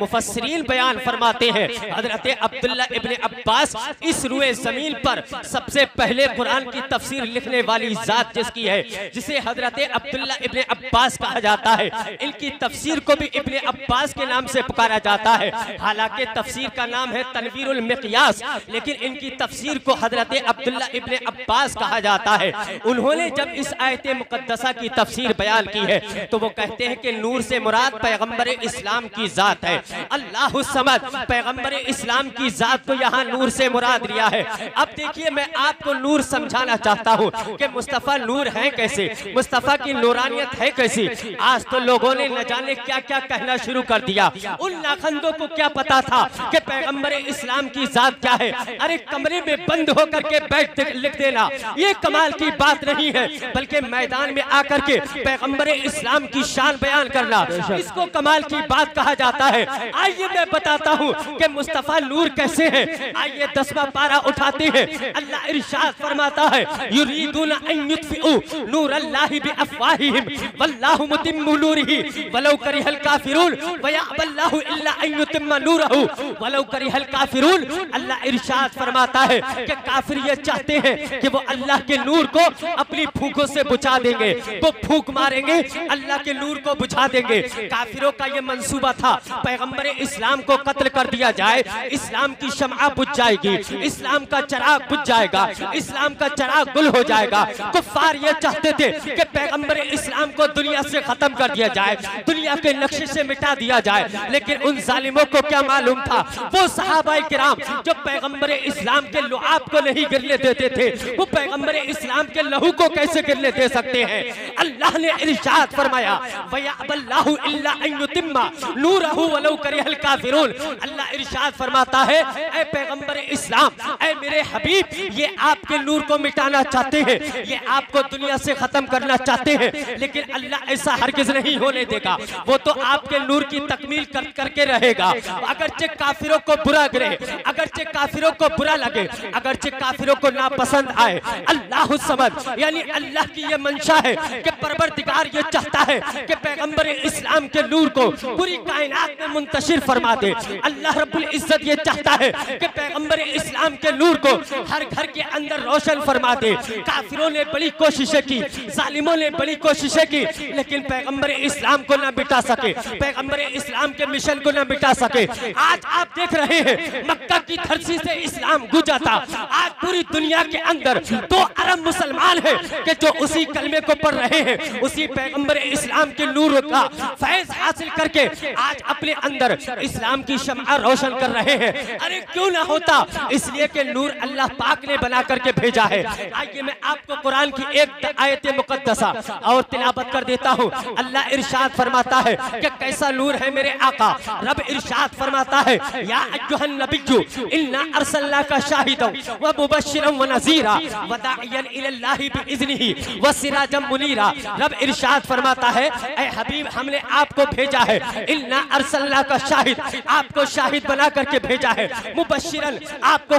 मुफस्सिरीन बयान फरमाते हैं हजरत अब्दुल्ला इब्ने अब्बास इस रुए जमीन पर सबसे पहले कुरान की तफसीर लिखने वाली जात जिसकी है, जिसे हजरत अब्दुल्ला इब्ने अब्बास कहा जाता है। इनकी तफसीर को भी इब्ने अब्बास के नाम से पुकारा जाता है। हालांकि तफसीर का नाम है तनवीरुल मिक़यास, लेकिन इनकी तफसीर को हजरत अब्दुल्ला इब्ने अब्बास कहा जाता है। उन्होंने जब इस आयत मुक़द्दसा की तफसीर बयान की है तो वो कहते हैं कि नूर से मुराद पैगंबर इस्लाम की जात है। अल्लाह समद, पैगंबर इस्लाम की जात को यहाँ नूर से मुराद लिया है। अब देखिए, मैं आपको नूर समझाना चाहता हूँ कि मुस्तफ़ा नूर है कैसे, मुस्तफ़ा की नूरानियत है कैसी। आज तो लोगों ने न जाने क्या क्या कहना शुरू कर दिया। उन नाखंदों को क्या पता था कि पैगंबर इस्लाम की जात क्या है। अरे कमरे में बंद होकर के बैठ लिख देना ये कमाल की बात नहीं है, बल्कि मैदान में आकर के पैगंबर इस्लाम की शान बयान करना, इसको कमाल की बात कहा जाता है। आइए मैं बताता हूँ कि मुस्तफ़ा नूर कैसे है। आइए 10वां पारा उठाते हैं। अल्लाह इरशाद फरमाता है, युरीदूना अन युत्फिउ नूरल्लाहि बिअफ़वाहिहिम वल्लाहु मुतिम्मु नूरिही वलौ करिहल काफिरून वयअबल्लाहु इल्ला अन युतिम्मा नूरहु वलौ करिहल काफिरून। अल्लाह इरशाद फरमाता है कि काफिर ये चाहते हैं कि वो अल्लाह के नूर को अपनी फूंकों से बुझा देंगे, वो फूंक मारेंगे, अल्लाह के नूर को बुझा देंगे। काफिरों का ये मंसूबा था पैगंबर इस्लाम को कत्ल कर दिया जाए, इस्लाम की शमआ बुझ जाएगी, इस्लाम का चराग बुझ जाएगा, इस्लाम का चराग गुल हो जाएगा। कुफ्फार ये चाहते थे कि पैगंबर इस्लाम को दुनिया से खत्म कर दिया जाए, दुनिया के नक्शे से मिटा दिया जाए। लेकिन उन जालिमों को क्या मालूम था, वो सहाबाए किराम जो पैगंबर इस्लाम के लुआब को नहीं गिरने देते थे, वो पैगंबर इस्लाम के लहू को कैसे गिरने दे सकते हैं। अल्लाह ने इरशाद फरमाया, वयअबल्लाहु इल्ला अन युतिम्मा नूरहु वलौ करिहल काफिरून। अल्लाह इरशाद फरमाता है, ऐ पैगंबर इस्लाम, ऐ मेरे हबीब, ये आपके नूर को मिटाना चाहते हैं, ये आपको दुनिया से खत्म करना चाहते हैं, लेकिन अल्लाह ऐसा हरगिज नहीं होने देगा। वो तो आपके नूर की तकमील करके रहेगा। अगरचे काफिरों को बुरा गिरे, अगरचे काफिरों को बुरा लगे, अगरचे काफिरों को नापसंद आए, अल्लाह समद, यानी अल्लाह की ये मंशा है कि परवरदिगार ये चाहता है कि पैगंबर इस्लाम के नूर को पूरी कायनात में मुंतशिर फरमा दे। अल्लाह रब्बुल इज्जत ये चाहता है कि पैगंबर इस्लाम के नूर को हर घर के अंदर रोशन फरमा दे। काफिरों ने बड़ी कोशिशें की, जालिमों ने बड़ी कोशिशें की, लेकिन पैगंबर इस्लाम को ना मिटा सके, पैगंबर इस्लाम के मिशन को ना मिटा सके। आज आप देख रहे हैं मक्का की धरती से इस्लाम गूंजा था। आज पूरी दुनिया के अंदर 2 अरब मुसलमान हैं कि जो उसी कलमे को पढ़ रहे हैं, उसी पैगंबर इस्लाम के नूर का फैज हासिल करके आज अपने अंदर इस्लाम की शमआ रोशन कर रहे हैं। अरे क्यों ना होता, इसलिए कि नूर अल्लाह पाक ने बना करके भेजा है। आइए मैं आपको कुरान की एक आयत मुक़द्दसा और तिलावत कर देता हूँ। अल्लाह इरशाद फरमाता है कि कैसा नूर है मेरे आका। रब इरशाद फरमाता है, या अय्युहन नबिय्यु इन्ना अर्सलनाका शाहिदन व मुबश्शिरन व नज़ीरा व दाइयन इलल्लाहि बिइज़्निही व सिराजम मुनीरा। रब इरशाद फरमाता है, ऐ हबीब, हमने आपको भेजा है, इन्ना अर्सलनाका शाहिद, आपको शाहिद बना करके भेजा है, मुबश्शिरन, आपको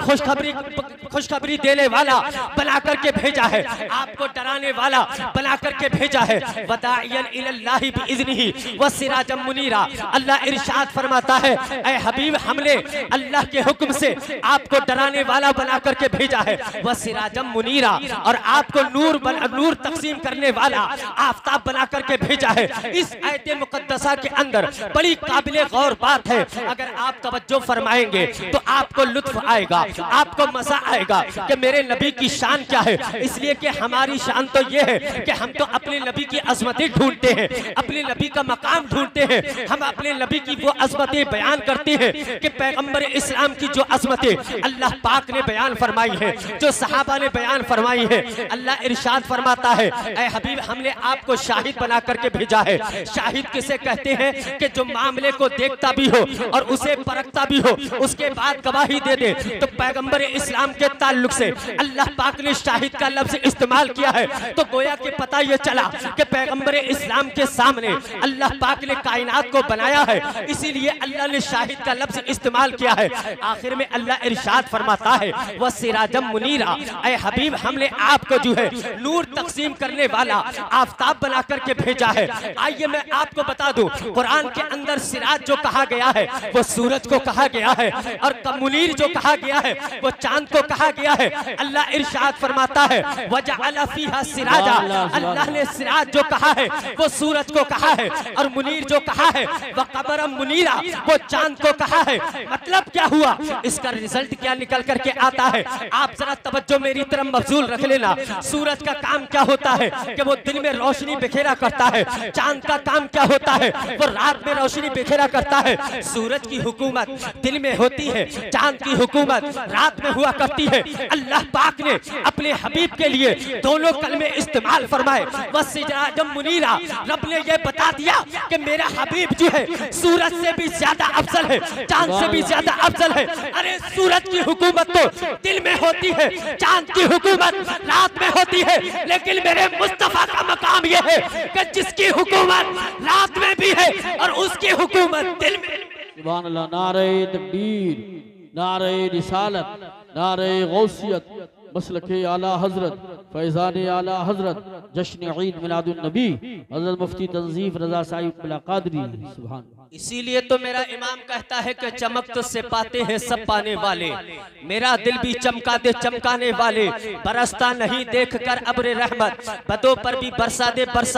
खुशखबरी देने वाला बना करके भेजा है, आपको डराने वाला बना करके भेजा है, व दाइयन इलल्लाहि बिइज़्निही व सिराजम मुनीरा। अल्लाह इरशाद फरमाता है, ऐ हबीब, हमने अल्लाह के हुक्म से आपको डराने वाला बना करके भेजा है, व सिराजम मुनीरा, और आपको नूर तकसीम करने वाला आफताब बना करके भेजा है। इस आयत मुक़द्दसा के अंदर बड़ी काबिले गौर बात है। अगर आप तवज्जो फरमाएंगे तो आपको लुत्फ आएगा, आपको मजा आएगा कि मेरे नबी की शान क्या है। इसलिए कि हमारी शान तो ये है कि हम तो अपने नबी की अज़मतें ढूंढते हैं, अपने नबी का मकाम ढूंढते हैं, हम अपने नबी की वो अज़मतें बयान करते हैं कि पैगंबर इस्लाम की जो अज़मतें अल्लाह पाक ने बयान फरमाई है, जो सहाबा ने बयान फरमाई है। अल्लाह इरशाद फरमाता है, ऐ हबीब, हमने आपको शाहिद बना करके भेजा है। शाहिद किसे कहते हैं कि जो मामले को देखता भी हो और उसे परखता भी हो, उसके बाद गवाही दे दे। तो पैगंबर इस्लाम के ताल्लुक से अल्लाह पाक ने शाहिद का लफ्ज इस्तेमाल किया है, तो गोया कि पता ये चला कि पैगंबर इस्लाम के सामने अल्लाह पाक ने कायनात को बनाया है, इसीलिए अल्लाह ने शाहिद का लफ्ज इस्तेमाल किया है। आखिर में अल्लाह इरशाद फरमाता है वह सिराजम मुनीरा, ऐ हबीब हमने आपको जो है नूर तकसीम करने वाला आफताब बना करके भेजा है। आइए मैं आपको बता दूं, कुरान के अंदर सिराज जो कहा गया है वो सूरज को कहा गया है, और मुनीर जो कहा गया है वो चांद को कहा गया है। अल्लाह इरशाद फरमाता है वजअल फीहा सिराजा, अल्लाह ने सिराज जो कहा है वो सूरज को कहा है, और मुनीर जो कहा है वह कमरम मुनीरा, वो चांद को कहा है। मतलब क्या हुआ, इसका रिजल्ट क्या निकल करके आता है, आप जरा तवज्जो मेरी तरफ मबजूल रख लेना। सूरज का काम क्या होता है कि वो दिन में रोशनी बिखेरा करता है, चांद का काम क्या होता है वो रात में रोशनी बिखेरा करता है। सूरज की हुकूमत दिन में होती है, चांद की हुकूमत रात में हुआ करती है। अल्लाह पाक ने अपने हबीब के लिए दोनों कलमे इस्तेमाल फरमाए, बस सिराजम मुनीरा। रब ने ये बता दिया कि मेरा हबीब जो है सूरज से भी ज्यादा अफजल है, चांद से भी ज्यादा अफजल है। अरे सूरज की हुकूमत तो दिन में होती है, चांद की हुकूमत रात में होती है, लेकिन मेरे मुस्तफा का मकाम यह है कि जिसकी हुकूमत रात में भी है और उसकी हुकूमत दिन में। सुभान अल्लाह। नारे तकबीर, नारे रिसालत, नारे गौसियत, मसलके आला हजरत, फैज़ान आला हजरत, जश्न ईद मिलादुन नबी हजरत मुफ्ती तंजीफ रजा साहिब कादरी। सुभान। इसीलिए तो मेरा इमाम कहता है कि चमक तो से पाते हैं सब पाने वाले, मेरा दिल भी चमका दे चमकाने वाले, बरसता नहीं देख कर अब्र रहमत, बदों पर भी बरसा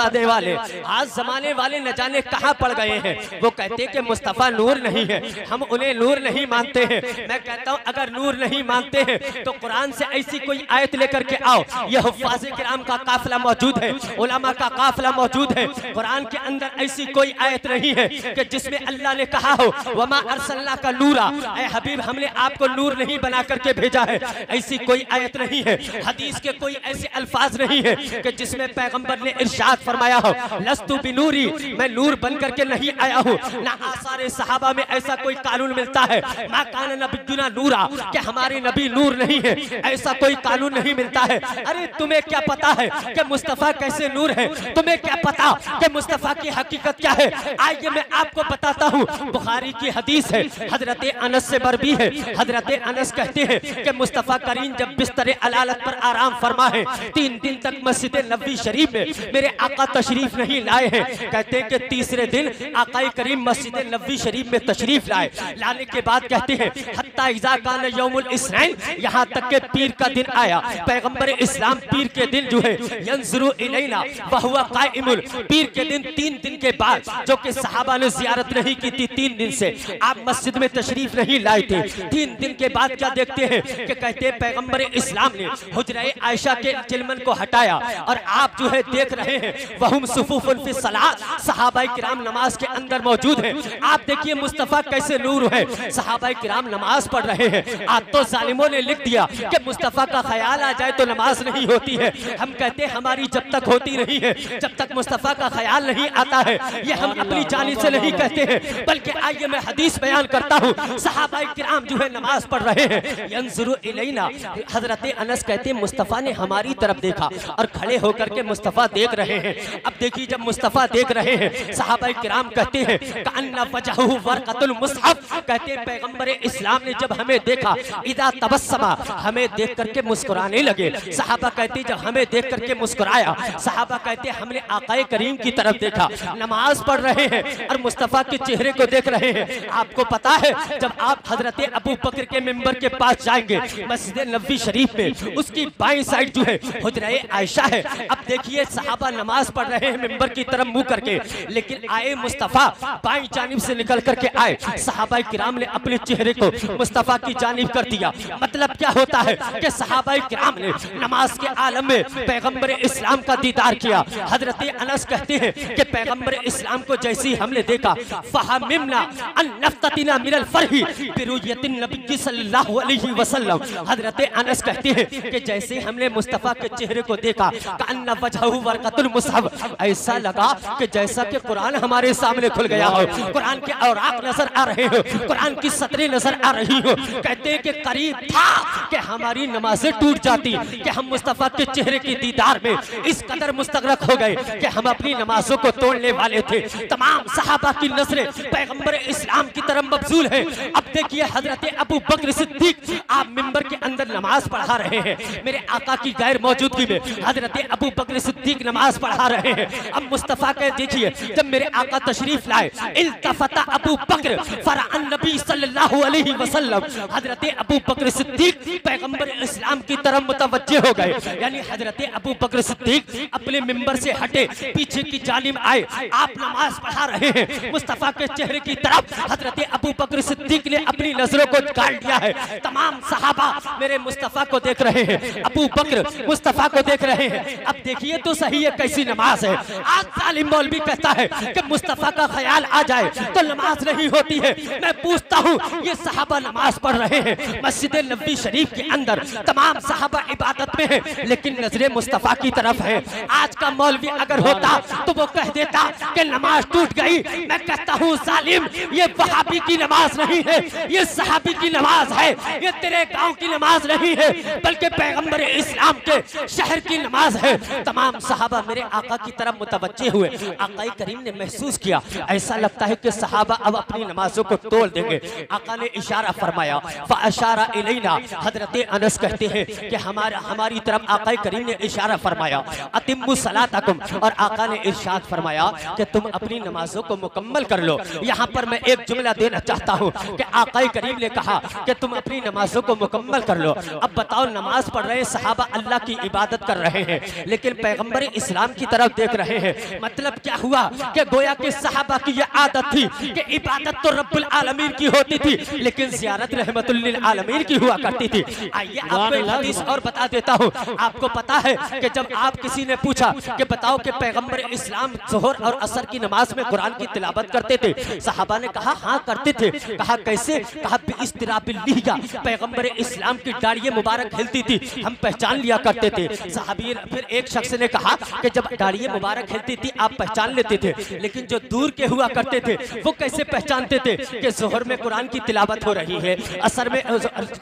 दे वाले। आज जमाने वाले न जाने कहाँ पड़ गए हैं, वो कहते हैं कि मुस्तफ़ा नूर नहीं है, हम उन्हें नूर नहीं मानते हैं। मैं कहता हूँ अगर नूर नहीं मानते हैं तो कुरान से ऐसी कोई आयत लेकर के आओ। यह हुफ़ाज़ किराम का काफिला मौजूद है, उलमा का काफिला मौजूद है, कुरान के अंदर ऐसी कोई आयत नहीं है कि जिसमें अल्लाह ने कहा हो वमा अरसलना का नूरा, ऐ हबीब हमने आपको नूर नहीं बना करके भेजा है। ऐसी कोई आयत नहीं है, हदीस के कोई ऐसे अल्फाज नहीं है कि जिसमें पैगंबर ने इरशाद फरमाया हो लस्तु बिनूरी, मैं नूर बन करके नहीं आया हूँ। ना आसारे सहाबा में ऐसा कोई कानून मिलता है मा कान नबियुना नूरा, कि हमारे नबी नूर नहीं है, ऐसा कोई कानून नहीं मिलता है। अरे तुम्हें क्या पता है कि मुस्तफ़ा कैसे नूर है, तुम्हें क्या पता कि मुस्तफ़ा की हकीकत क्या है। आइए मैं आपको बताता हूँ, बुखारी की हदीस है, हजरत अनस से बरबी है। हजरत अनस कहते हैं कि मुस्तफ़ा करीम जब बिस्तर अलालत पर आराम फरमा है, 3 दिन तक मस्जिद नबवी शरीफ में मेरे आका तशरीफ नहीं लाए हैं। कहते हैं कि तीसरे दिन आका करीम मस्जिद नबवी शरीफ में तशरीफ लाए, लाने के बाद कहते हैं हत्ता इज़ा कान यौमुल इस्नाइन, यहाँ तक के पीर का दिन आया। पैगंबर इस्लाम पीर के दिन जो है यंजुरु इलैना व हुवा काइमुन, पीर के दिन 3 दिन के बाद, जो कि सहाबा ने ज़ियारत नहीं की थी 3 दिन से, आप मस्जिद में तशरीफ नहीं लाए थे। 3 दिन के बाद क्या देखते हैं कि कहते हैं पैगंबर इस्लाम ने हुजरे आयशा के चिलमन को हटाया, और आप जो है देख रहे हैं वहुम सुफुफुन फी सलात, सहाबाए किराम नमाज के अंदर मौजूद है। आप देखिए मुस्तफ़ा कैसे नूर है, सहाबाए किराम नमाज पढ़ रहे हैं। आज तो जालिमों ने लिख दिया कि मुस्तफ़ा का ख्याल आ जाए तो नमाज नहीं होती है। हम कहते हैं हमारी जब तक होती नहीं है, जब तक मुस्तफ़ा का ख्याल नहीं आता है। ये हम अपनी जानिब से नहीं कहते हैं, बल्कि आइए मैं हदीस बयान करता हूँ। सहाबाए किराम जो है नमाज पढ़ रहे हैं, यंजुरु इलैना, हजरत अनस कहते हैं मुस्तफ़ा ने हमारी तरफ देखा और खड़े होकर के मुस्तफ़ा देख रहे हैं। अब देखिए जब मुस्तफ़ा देख रहे हैं, सहाबाए किराम कहते हैं कअन्ना वजहु वर्क़तुल मुसहफ, कहते हैं पैगंबर इस्लाम ने जब हमें देखा इदा तबस्समा, हमें देख करके मुस्कुराने लगे। सहाबा कहते जब हमें देख करके मुस्कुराया, सहाबा कहते हमने आकाए करीम की तरफ देखा, नमाज पढ़ रहे हैं और मुस्तफ़ा के चेहरे को देख रहे हैं। आपको पता है जब आप हजरत अबू बकर के मिंबर के पास जाएंगे मस्जिद नबवी शरीफ में, उसकी बाईं साइड जो है हुजरे आयशा है। अब देखिए सहाबा नमाज पढ़ रहे हैं मिंबर की तरफ मुंह करके, लेकिन आए मुस्तफ़ा बाईं जानिब से निकल करके आए। सहाबाए किराम ने अपने चेहरे को मुस्तफ़ा की जानिब कर दिया। मतलब क्या होता है कि सहाबाए किराम ने नमाज के आलम में पैगंबर इस्लाम का दीदार किया। हजरत अनस कहते हैं कि पैगंबर इस्लाम को जैसे ही हमने देखा फहमिमना अन नफ्ततिना मिनल फरही बिरुयतिन नबी सल्लल्लाहु अलैहि वसल्लम, हजरत अनस कहते हैं कि जैसे हमने मुस्तफ़ा के चेहरे को देखा कअन्ना वजहु वर्क़तुल मुसहफ, ऐसा लगा कि जैसा कि कुरान हमारे सामने खुल गया हो, कुरान के औराक नजर आ रहे हो, कुरान की सतरें नजर आ रही रही हूँ। कहते हैं कि करीब था कि हमारी नमाजें टूट जाती, कि हम मुस्तफा के चेहरे के दीदार में इस कदर मुस्तगरक हो गए कि हम अपनी नमाजों को तोड़ने वाले थे। तमाम सहाबा की नजरें पैगंबर इस्लाम की तरफ मबजूल है। अब देखिए हजरत अबू बकर सिद्दीक आप मिंबर के अंदर नमाज पढ़ा रहे हैं, मेरे आका की गैर मौजूदगी में हजरत अबू बकर सिद्दीक नमाज पढ़ा रहे हैं। अब मुस्तफा के देखिए जब मेरे आका तशरीफ लाए, इल्तफता अबू बकर फरअन नबी सल्लल्लाहु अलैहि वसल्लम, हजरत अबू बकर सिद्दीक पैगंबर इस्लाम की तरफ मुतवज्जे हो गए। यानी हजरत अबू बकर सिद्दीक अपने मिंबर से हटे, पीछे की जानिब आए, आप नमाज पढ़ा रहे हैं, मुस्तफा के चेहरे की तरफ हजरत अबू बकर सिद्दीक ने अपनी नजरों को गाड़ दिया है। तमाम सहाबा मेरे मुस्तफा को देख रहे हैं, अबू बकर मुस्तफा को देख रहे हैं। अब देखिए तो सही है कैसी नमाज है। आज जालिम मौलवी कहता है कि मुस्तफा का ख्याल आ जाए तो नमाज नहीं होती है। मैं पूछता हूँ, ये सहाबा नमाज पढ़ रहे हैं मस्जिद नबी शरीफ के अंदर, तमाम सहाबा इबादत में है, लेकिन नजरे मुस्तफा की तरफ है। आज का मौलवी अगर होता तो वो कह देता कि नमाज टूट गई। मैं कहता हूँ जालिम, ये वहाबी की नमाज नहीं है, ये सहाबी की नमाज है, ये तेरे गांव की नमाज नहीं है, बल्कि पैगंबर इस्लाम के शहर की नमाज है। तमाम सहाबा मेरे आका की तरफ मुतवज्जे हुए। आका करीम ने महसूस किया, ऐसा लगता है कि सहाबा अब अपनी नमाजों को तोड़ देंगे। आका ने इशारा फरमाया, फअशारा इलैना, हजरत अनस कहते हैं कि हमारी तरफ आका करीम ने इशारा फरमाया, अतिम्मु सलातकुम, और आका ने इरशाद फरमाया कि तुम अपनी नमाजों को मुकम्मल कर लो। यहाँ पर मैं एक जुमला देना चाहता हूँ कि आका करीम ने कहा कि तुम अपनी नमाजों को मुकम्मल कर लो। अब बताओ, नमाज पढ़ रहे सहाबा अल्लाह की इबादत कर रहे हैं, लेकिन पैगंबर इस्लाम की तरफ देख रहे हैं। मतलब क्या हुआ कि गोया के सहाबा की यह आदत थी कि इबादत तो रब्बुल आलमीन की होती थी, लेकिन ज़ियारत रहमतुल लिल आलमीन की हुआ करती थी। आइए आपको एक हदीस और बता देता हूँ। आपको पता है कि जब आप किसी ने पूछा कि बताओ कि पैगंबर इस्लाम ज़ोहर और असर की नमाज में कुरान की तिलावत करते थे, सहाबा ने कहा हाँ करते थे। कहा कैसे? कहा बिइस्तिराबिल लिहिया, पैगंबर इस्लाम की दाढ़ी मुबारक हिलती थी, हम पहचान लिया करते थे। सहाबी फिर एक शख्स ने कहा कि जब दाढ़ी मुबारक हिलती थी आप पहचान लेते थे, लेकिन जो दूर के हुआ करते थे वो कैसे पहचानते थे कि ज़ोहर में कुरान की तिलावत हो रही है, असर में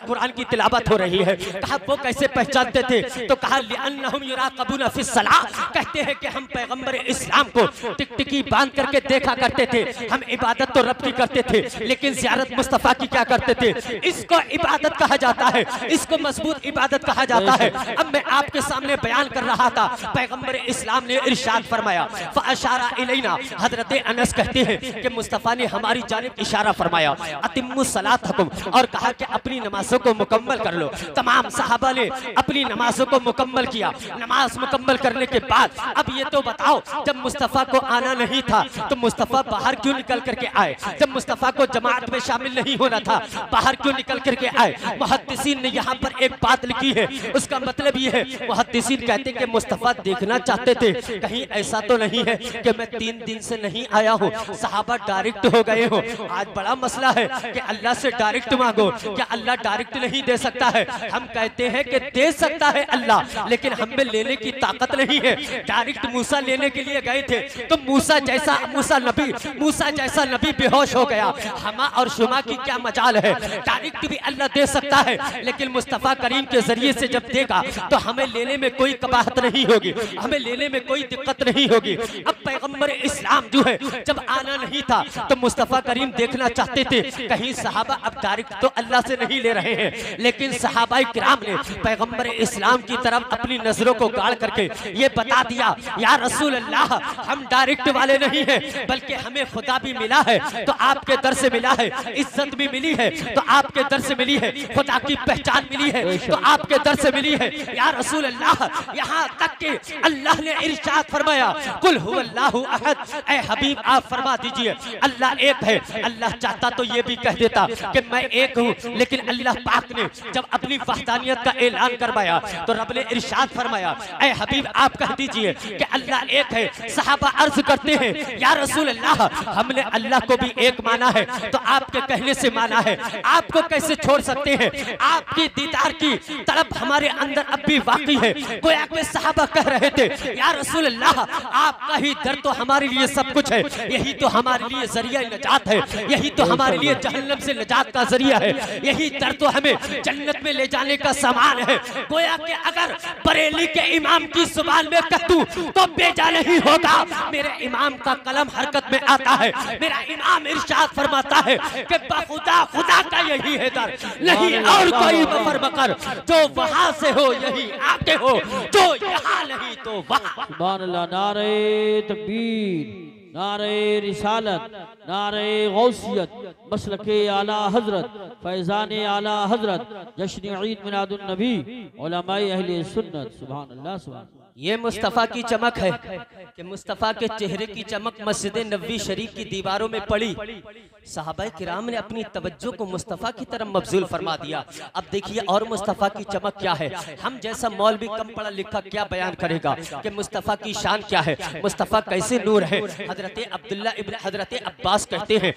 कुरान की तिलावत हो रही है? कहा वो कैसे पहचानते थे? तो कहा लिअन्नहुम युराक़बूना फ़िस्सलाह, कहते हैं कि हम पैगंबर इस्लाम को टिकटिकी बांध करके देखा करते थे। हम इबादत तो रब की करते थे, लेकिन ज़ियारत मुस्तफ़ा की क्या करते थे? इसको इबादत कहा जाता है, इसको मजबूत इबादत कहा जाता है। अब मैं आपके सामने बयान कर रहा था, पैगंबर इस्लाम ने इरशाद फरमाया, फ़अशारा इलैना, हजरत अनस कहते हैं कि मुस्तफ़ा ने हमारी जानिब इशारा फरमाया, अतिम्मु सलातकुम, और कहा कि अपनी नमाजों को मुकम्मल कर लो। तमाम सहाबा ने अपनी नमाजों को मुकम्मल किया। नमाज मुकम्मल करने के बाद अब ये तो बताओ, जब मुस्तफ़ा को आना नहीं था तो मुस्तफ़ा बाहर क्यों निकल करके आए? जब मुस्तफ़ा को जमात में शामिल नहीं होना था, बाहर क्यों निकल करके आए? मुहद्दिसीन ने यहाँ पर एक बात लिखी है, उसका मतलब ये है, मुहद्दिसीन कहते हैं कि मुस्तफ़ा देखना चाहते थे कहीं ऐसा तो नहीं है कि मैं 3 दिन से नहीं आया हूँ, सहाबा डायरेक्ट हो गए हो। आज बड़ा मसला है कि अल्लाह से डायरेक्ट मांगो, क्या अल्लाह डायरेक्ट नहीं दे सकता है? हम कहते हैं कि दे सकता है अल्लाह, लेकिन हम में लेने की ताकत नहीं है। डायरेक्ट मूसा लेने के लिए गए थे तो मूसा जैसा नबी बेहोश हो गया। हमा और शुमा की क्या मजाल है? डायरेक्ट भी अल्लाह दे सकता है, लेकिन मुस्तफ़ा करीम के जरिए से जब देगा तो हमें लेने में कोई कबाहत नहीं होगी, हमें लेने में कोई दिक्कत नहीं होगी। अब पैगंबर इस्लाम जो है जब आना नहीं था तो मुस्तफ़ा करीम देखना चाहते थे कहीं सहाबा अब डायरेक्ट तो अल्लाह से नहीं ले रहे हैं, लेकिन सहाबाई किराम ने पैगंबर इस्लाम की तरफ अपनी नजरों को गाड़ करके ये बता दिया, या रसूल अल्लाह, हम डायरेक्ट वाले नहीं हैं, बल्कि हमें खुदा भी मिला है तो आपके दर से मिला है, इज्जत भी मिली है तो आपके दर से मिली है, खुदा की पहचान मिली है तो आपके दर से मिली है या रसूल अल्लाह। यहाँ तक कि अल्लाह ने इरशाद फरमाया, कुल हुवल्लाहु अहद, ऐ हबीब आप फरमा दीजिए अल्लाह एक है। अल्लाह चाहता तो ये भी कह देता कि मैं एक हूँ, लेकिन अल्लाह पाक ने जब अपनी वहदानियत का ऐलान करवाया तो रब ने इरशाद फरमाया, ऐ हबीब आप कह दीजिए कि अल्लाह एक है। सहाबा अर्ज करते हैं, या रसूल अल्लाह, हमने अल्लाह को भी एक माना है तो आपके कहने से माना है, आपको कैसे छोड़ सकते हैं? आपकी दीदार की तड़प हमारे अंदर अब भी वाकई है। गोया के सहाबा कह रहे थे, या रसूल अल्लाह, आपका ही दर तो हमारे लिए सब कुछ है, यही तो हमारे लिए जरिया नजात है, यही तो हमारे लिए जहन्नम से नजात का का जरिया है, यही दर तो हमें जन्नत में ले जाने का सामान है। गोया कि अगर बरेली के इमाम की जुबान में कह दूं तो बेजा नहीं होगा। मेरे इमाम का कलम हरकत में आता है, मेरा इमाम इरशाद फरमाता है कि बखुदा खुदा का यही है दर, नहीं और कोई बफर बकर, जो वहां से हो यही आके हो, जो यहाँ नहीं तो वहां। सुभान अल्लाह। नारे तकबीर, नारे रिसालत, नारे गौसियत, मसलके आला हजरत, फैजान आला हजरत, जश्न ईद मिलादुन नबी, उलमाए अहले सुन्नत। सुभान अल्लाह, सुभान। ये मुस्तफ़ा की चमक है कि मुस्तफ़ा के चेहरे की चमक मस्जिद नबवी शरीफ की दीवारों में पड़ी। सहाबा किराम ने अपनी तवज्जो को मुस्तफ़ा की तरफ मबजूल फरमा दिया। अब देखिए और मुस्तफ़ा की चमक क्या है। हम जैसा मौलवी कम पढ़ा लिखा क्या बयान करेगा कि मुस्तफ़ा की शान क्या है, मुस्तफ़ा कैसे नूर है। हजरत अब्दुल्ला इब्न हजरत अब्बास कहते हैं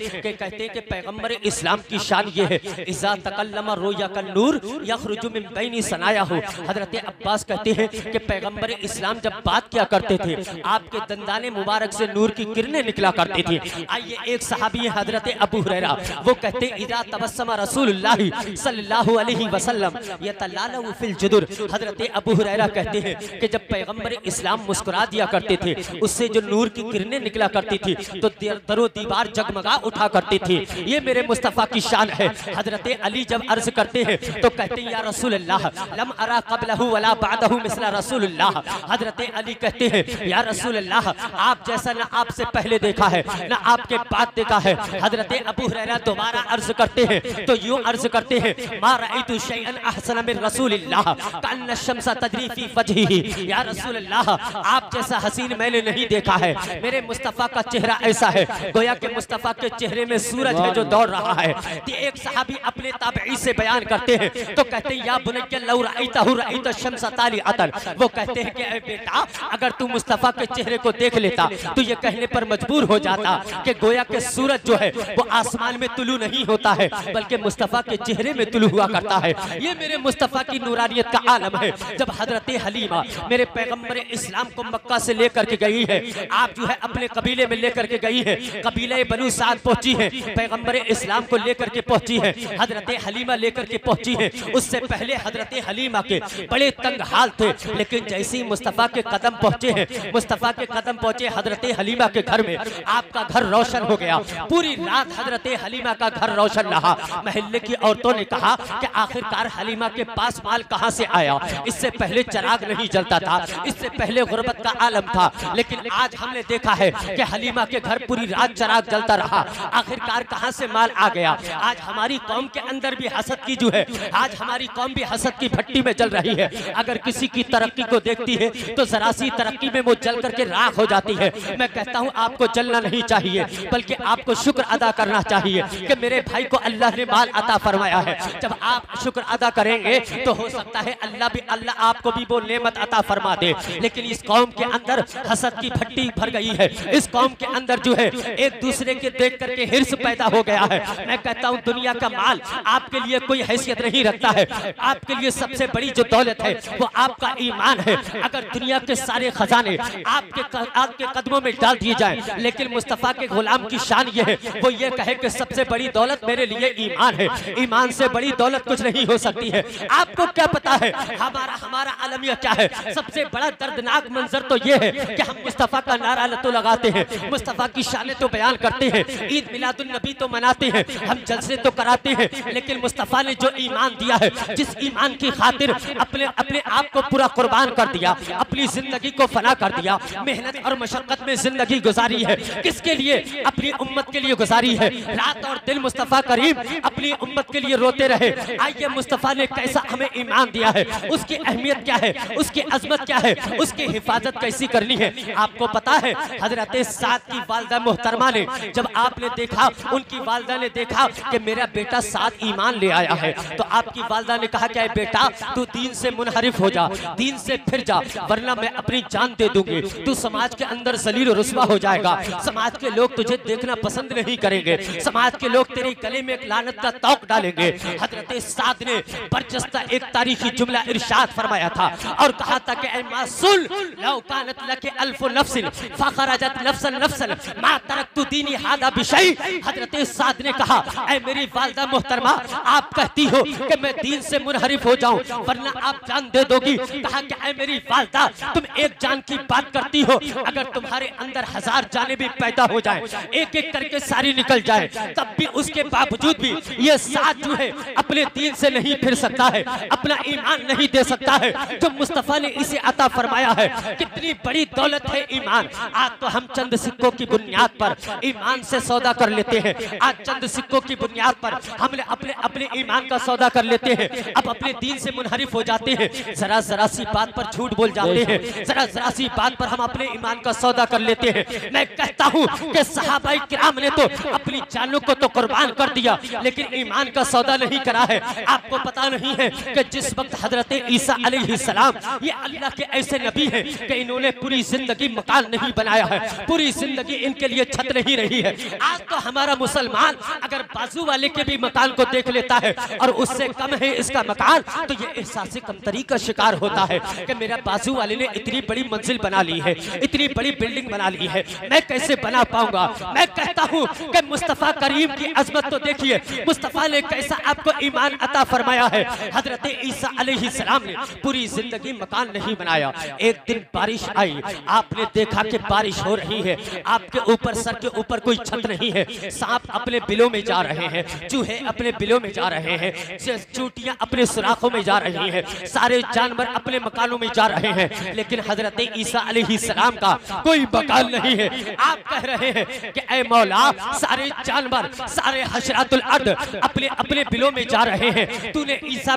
कि पैगम्बर इस्लाम की शान ये है, इज़ा तकल्लमा रोया का नूर यखरुजु मिन बैनी सनाया हो। हजरत अब्बास कहते हैं कि पैगम्बर इस्लाम जब बात क्या करते थे, आपके दंदाने मुबारक से नूर की किरणें निकला करती थी। आइए एक सहाबी हजरत अबू हुरैरा, वो कहते हैं इज़ा तबस्समा रसूलुल्लाह सल्लल्लाहु अलैहि वसल्लम यतलालु फिल जुदुर। हजरत अबू हुरैरा कहते हैं कि जब पैगम्बर इस्लाम मुस्कुरा दिया करते थे, उससे जो नूर की किरणें निकला करती थी तो दरो दीवार जगमगा उठा करती थी। ये मेरे मुस्तफ़ा की शान है। हजरत अली जब अर्ज करते हैं तो कहते हैं या रसूलल्लाह लम अरा क़ब्लहु वला बअदहु मिस्ला रसूलल्लाह। हजरत अली कहते हैं या रसूलल्लाह, आप जैसा ना आपसे पहले देखा है ना आपके बाद देखा है। हजरत अबू हुरैरा दोबारा अर्ज करते हैं तो यूं अर्ज करते हैं मा रअयतु शैअन अहसन मिन रसूलिल्लाह कअन्न शम्स तजरी फी वजहिही। या रसूलल्लाह, आप जैसा हसीन मैंने नहीं देखा है। मेरे मुस्तफ़ा का चेहरा ऐसा है गोया कि मुस्तफ़ा के चेहरे में सूरज है जो दौड़ रहा है। एक सहाबी अपने ताबई से बयान करते हैं तो कहते हैं या बुनैया लौ रअयतहु रअयत शम्स तालिअतन। वो कहते हैं कि ऐ बेटा, अगर तू मुस्तफ़ा के चेहरे को देख लेता तो ये कहने पर मजबूर हो जाता कि गोया के सूरज जो है वो आसमान में तुलू नहीं होता है बल्कि मुस्तफ़ा के चेहरे में तुलू हुआ करता है। ये मेरे मुस्तफ़ा की नूरानियत का आलम है। जब हजरत हलीमा मेरे पैगम्बर इस्लाम को मक्का से लेकर के गई है, आप जो है अपने कबीले में लेकर के गई है, कबीले बनु साद पहुंची है, पैगम्बर इस्लाम को लेकर के पहुंची है, हजरत हलीमा लेकर के पहुंची है। उससे पहले हजरत हलीमा के बड़े तंग हाल थे, लेकिन जैसे ही मुस्तफ़ा के कदम पहुंचे हैं, मुस्तफ़ा के कदम पहुंचे हजरत हलीमा के घर में, आपका घर रोशन हो गया। पूरी रात हजरत हलीमा का घर रोशन रहा। महल्ले की औरतों ने कहा कि आखिरकार हलीमा के पास माल कहां से आया। इससे पहले चराग नहीं जलता था, इससे पहले गुर्बत का आलम था, लेकिन आज हमने देखा है कि हलीमा के घर पूरी रात चराग जलता रहा। आखिरकार कहां से माल आ गया। आज हमारी कौम के अंदर भी हसद की जो है, आज हमारी कौम भी हसद की भट्टी में जल रही है। अगर किसी की तरक्की को देखती है तो जरा सी तरक्की में वो जल करके राख हो जाती है। मैं कहता हूं आपको जलना नहीं चाहिए, बल्कि आपको शुक्र अदा करना चाहिए कि मेरे भाई को अल्लाह ने माल अता फरमाया है। जब आप शुक्र अदा करेंगे तो हो सकता है अल्लाह आपको भी वो नेमत अता फरमा दे। लेकिन इस कौम के अंदर हसद की भट्टी भर गई है। इस कौम के अंदर जो है एक दूसरे के देख करके हिर्स पैदा हो गया है। मैं कहता हूं दुनिया का माल आपके लिए कोई हैसियत नहीं रखता है। आपके लिए सबसे बड़ी जो दौलत है वो आपका ईमान है। अगर दुनिया के सारे खजाने आपके कदमों में डाल दिए जाएं, लेकिन मुस्तफ़ा के गुलाम की शान ये है, वो ये कहे कि सबसे बड़ी दौलत मेरे लिए ईमान है, ईमान से बड़ी दौलत कुछ नहीं हो सकती है। आपको क्या पता है हमारा आलमिया क्या है। सबसे बड़ा दर्दनाक मंजर तो ये है कि हम मुस्तफ़ा का नारा तो लगाते हैं, मुस्तफ़ा की शान तो बयान करते हैं, ईद मिलादुन नबी तो मनाते हैं, हम जलसे तो कराते हैं, लेकिन मुस्तफ़ा ने जो ईमान दिया है, जिस ईमान की खातिर अपने आप को पूरा कुर्बान कर दिया, अपनी जिंदगी को फना कर दिया, मेहनत और मशक्कत में जिंदगी गुजारी है, किसके लिए? अपनी उम्मत के लिए गुजारी है। रात और दिन मुस्तफ़ा करीम अपनी उम्मत के लिए रोते रहे। आइए मुस्तफ़ा ने कैसा हमें ईमान दिया है, उसकी अहमियत क्या है, उसकी अजमत क्या है, उसकी हिफाजत कैसी करनी है। आपको पता है हजरत साद की वालिदा मोहतरमा ने जब आपने देखा, उनकी वालिदा ने देखा कि मेरा बेटा साद ईमान ले आया है, तो आपकी वालिदा ने कहा कि बेटा तू दीन से मुनहरिफ हो जा, दीन से फिर जा, वरना मैं अपनी जान दे दूंगी। तू समाज के अंदर जलील और रुस्वा हो जाएगा, समाज के लोग तुझे देखना पसंद नहीं करेंगे, समाज के लोग तेरे गले में एक लानत का तौक डालेंगे। हजरत साद ने बरजस्ता एक तारीखी जुमला इरशाद फरमाया था और कहा था कि ऐ मासूल लौ कानत लके अल्फु नफ्सिन फखरजत नफ्सन नफ्सन मा तरक्तु दीनी हादा बिशै। हजरत साद ने कहा, ऐ मेरी वालिदा मोहतरमा, आप कहती हो कि मैं दीन से मुनहरिफ हो जाऊं वरना आप जान दे दोगी। कहा कि ऐ मेरी वालिदा, तुम एक जान की बात करती हो, अगर तुम्हारे अंदर 1000 जानें भी पैदा हो जाए, एक एक करके सारी निकल जाए, तब भी उसके बावजूद भी ये साद जो है अपने दीन से नहीं फिर सकता है, अपना ईमान नहीं दे सकता है जो मुस्तफा ने इसे अता फरमाया है। कितनी बड़ी दौलत है ईमान। आज तो हम चंद सिक्कों की बुनियाद पर ईमान से सौदा कर लेते हैं, आज चंद सिक्कों की बुनियाद पर हमने अपने ईमान का सौदा कर लेते हैं, अब अपने दीन से मुनहरिफ हो जाते हैं, जरा जरा सी बात पर झूठ बोल जाते हैं, जरा जरा सी बात पर हम अपने ईमान का सौदा कर लेते हैं। मैं कहता हूँ कि सहाबाए किराम ने तो अपनी जानों को तो कुर्बान कर दिया, लेकिन ईमान का सौदा नहीं करा है। आपको पता नहीं है कि जिस वक्त हजरत ईसा अलैहिस्सलाम ये अल्लाह के ऐसे नबी हैं कि इन्होंने पूरी जिंदगी मकान नहीं बनाया है, पूरी जिंदगी इनके लिए छत नहीं रही है। आज तो हमारा मुसलमान अगर बाजू वाले के भी मकान को देख लेता है और उससे कम है इसका मकान, तो ये एहसास कमतरी का शिकार होता है कि मेरा बाजू वाले ने इतनी बड़ी मंजिल बना ली है, इतनी बड़ी बिल्डिंग बना ली है, मैं कैसे बना पाऊंगा। मैं कहता हूँ कि मुस्तफा करीम की अजमत तो देखिए, मुस्तफा ने कैसा आपको ईमान अता फरमाया है। हजरत ईसा अलैहिस्सलाम ने पूरी जिंदगी मकान नहीं बनाया। एक दिन बारिश आई, आपने देखा कि बारिश हो रही है, आपके ऊपर सर के ऊपर कोई छत नहीं है, सांप अपने बिलों में जा रहे हैं, चूहे अपने बिलों में जा रहे हैं, चूटियां अपने सुराखों में जा रही हैं, सारे जानवर अपने मकानों में जा रहे हैं, लेकिन हजरत ईसा अलैहिस्सलाम का कोई मकान नहीं है। आप कह रहे हैं कि ऐ मौला, सारे जानवर, सारे हशरातुल अर्द अपने अपने बिलों में जा रहे हैं, तूने ईसा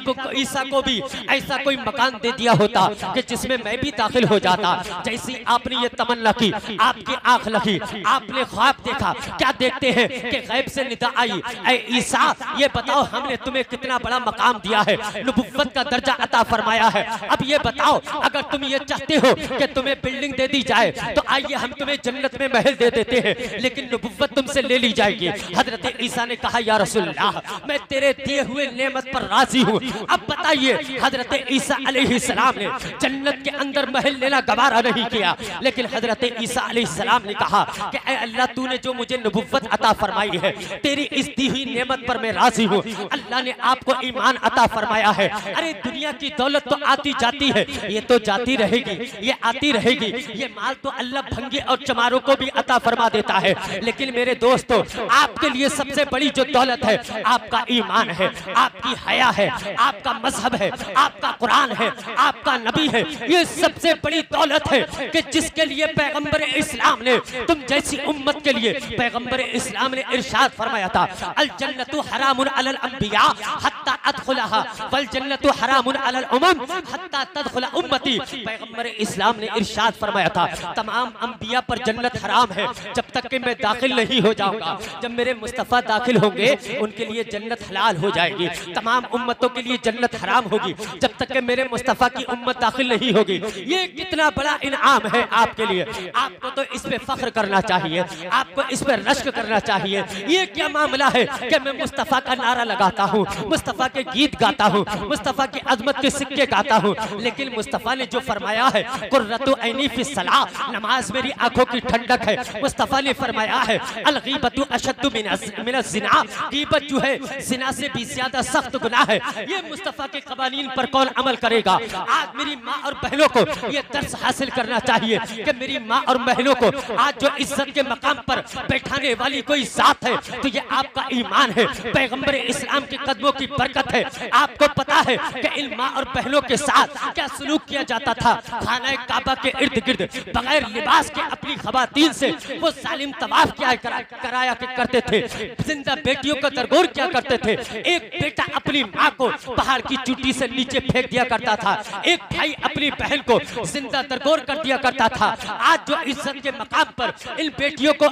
को भी ऐसा कोई मकान दे दिया होता कि जिसमें मैं भी दाखिल हो जाता। जैसी आपने ये तमन्ना की, आपकी आंख लगी, आपने ख्वाब देखा, क्या देखते हैं कि गैब से निदा आई, ऐ ईसा ये बताओ हमने तुम्हें कितना बड़ा मकाम दिया है, नबुव्वत का दर्जा अता फरमाया है। अब ये बताओ, अगर तुम ये चाहते हो कि तुम्हें बिल्डिंग दे दी जाए तो आइए हम तुम्हें जन्नत में महल दे देते हैं, लेकिन नबुव्वत तुमसे ले ली जाएगी। हजरत ईसा ने कहा, या रसूलल्लाह, मैं तेरे दिए हुए नेमत पर राजी हूँ। अब बताइए, हजरत ईसा अलैहिस्सलाम ने जन्नत के अंदर महल लेना गवारा नहीं किया, लेकिन हजरत ईसा अलैहिस्सलाम ने कहा कि ऐ अल्लाह, तूने जो मुझे नबुव्वत अता फरमाई है, तेरी इस दी हुई नेमत पर मैं राजी हूँ। अल्लाह ने आपको ईमान अता फरमाया है। अरे दुनिया की दौलत तो आती जाती है, ये तो जाती रहेगी, ये आती रहेगी, ये माल तो अल्लाह भंगे और चमारों को भी अता फरमा देता है, लेकिन मेरे दोस्तों, आपके लिए सबसे बड़ी जो दौलत है आपका ईमान है, आपकी हया है, आपका मजहब है, आपका कुरान है, आपका नबी है। ये सबसे बड़ी दौलत है कि जिसके लिए पैगंबर इस्लाम ने, तुम जैसी उम्मत के लिए पैगंबर इस्लाम ने इरशाद फरमाया था, अल जन्नतु हरामुन अलल अंबिया हत्ता अदखुलहा वल जन्नतु हरामुन अलल उमम हत्ता तदखुल उम्मती। पैगंबर इस्लाम ने इरशाद फरमाया था, तमाम अंबिया पर जन्नत हराम है जब तक कि मैं दाखिल नहीं हो जाऊंगा। जब मेरे मुस्तफा दाखिल होंगे उनके लिए जन्नत हलाल हो जाएगी। तमाम उम्मतों के लिए जन्नत हराम होगी जब तक कि मेरे मुस्तफा की उम्मत दाखिल नहीं होगी। ये कितना बड़ा इनाम है आपके लिए, आपको तो इस पे फख्र करना चाहिए, आपको इस पे रश्क करना चाहिए। ये क्या मामला है कि मैं मुस्तफा का नारा लगाता हूँ, मुस्तफा के गीत गाता हूँ, मुस्तफा की अजमत के सिक्के गाता हूँ, लेकिन मुस्तफा ने जो फरमाया है, कुर्रतु ऐनी फी सलाह, नमाज मेरी आंखों की ठंडक है। मुस्तफा ने फरमाया है, अल गीबतु अशद्दु मिन ज़िना, गीबत जो है ज़िना से भी ज्यादा सख्त गुनाह है। ये मुस्तफा के कवानीन पर कौन अमल करेगा? आज मेरी माँ और बहनों को ये दर्स हासिल करना चाहिए कि मेरी माँ और बहनों को आज जो इज्जत के मकाम पर बैठाने वाली कोई जात है तो ये आपका ईमान है, पैगंबर इस्लाम के कदमों की बरकत है। आपको पता है कि इन माँ और बहनों के साथ क्या सलूक किया जाता था? खाना काबा के इर्द गिर्द बगैर लिबास के अपनी खवातीन से वो जालिम तवाफ क्या कराया करते थे, जिंदा बेटियों का दरगोर क्या करते थे। एक बेटा अपनी माँ को पहाड़ की चोटी से नीचे फेंक दिया करता था, एक भाई अपनी बहन को जिंदा दरगोर कर दिया करता था। आज जो इज्जत के मकाम पर इन बेटियों को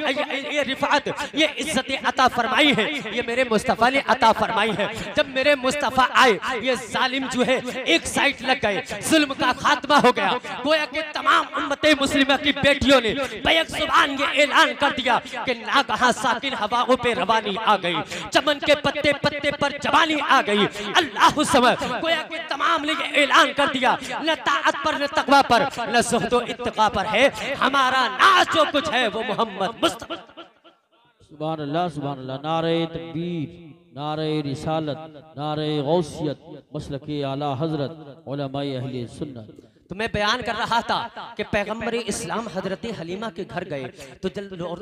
ये रिफात, ये इज्जत अता फरमाई है, ये मेरे मुस्तफा ने अता फरमाई है। जब मेरे मुस्तफा आए, ये जालिम जो है एक साइड लग गए, जुल्म का खात्मा हो गया। गोया कि तमाम उम्मते मुस्लिमा की बेटियों ने बैक जुबान ये ऐलान कर दिया कि नागहा साकिन हवाओं पे रवानी आ गई, चमन के पत्ते पत्ते पर जवानी आ गई। अल्लाह समझ, गोया कि तमाम ने ये ऐलान कर दिया, न ताअत पर, न तकवा पर, न ज़ुहद व इत्तिका पर है हमारा नाज, जो कुछ है वो मोहम्मद मुस्तफा। सुभान अल्लाह, सुभान अल्लाह। नारे तकबीर, नारे रिसालत, नारे गौसियत, मसलके आला हजरत, उलमाए अहले सुन्नत। तो मैं बयान कर रहा था कि पैगम्बर इस्लाम हजरत हलीमा के घर गए तो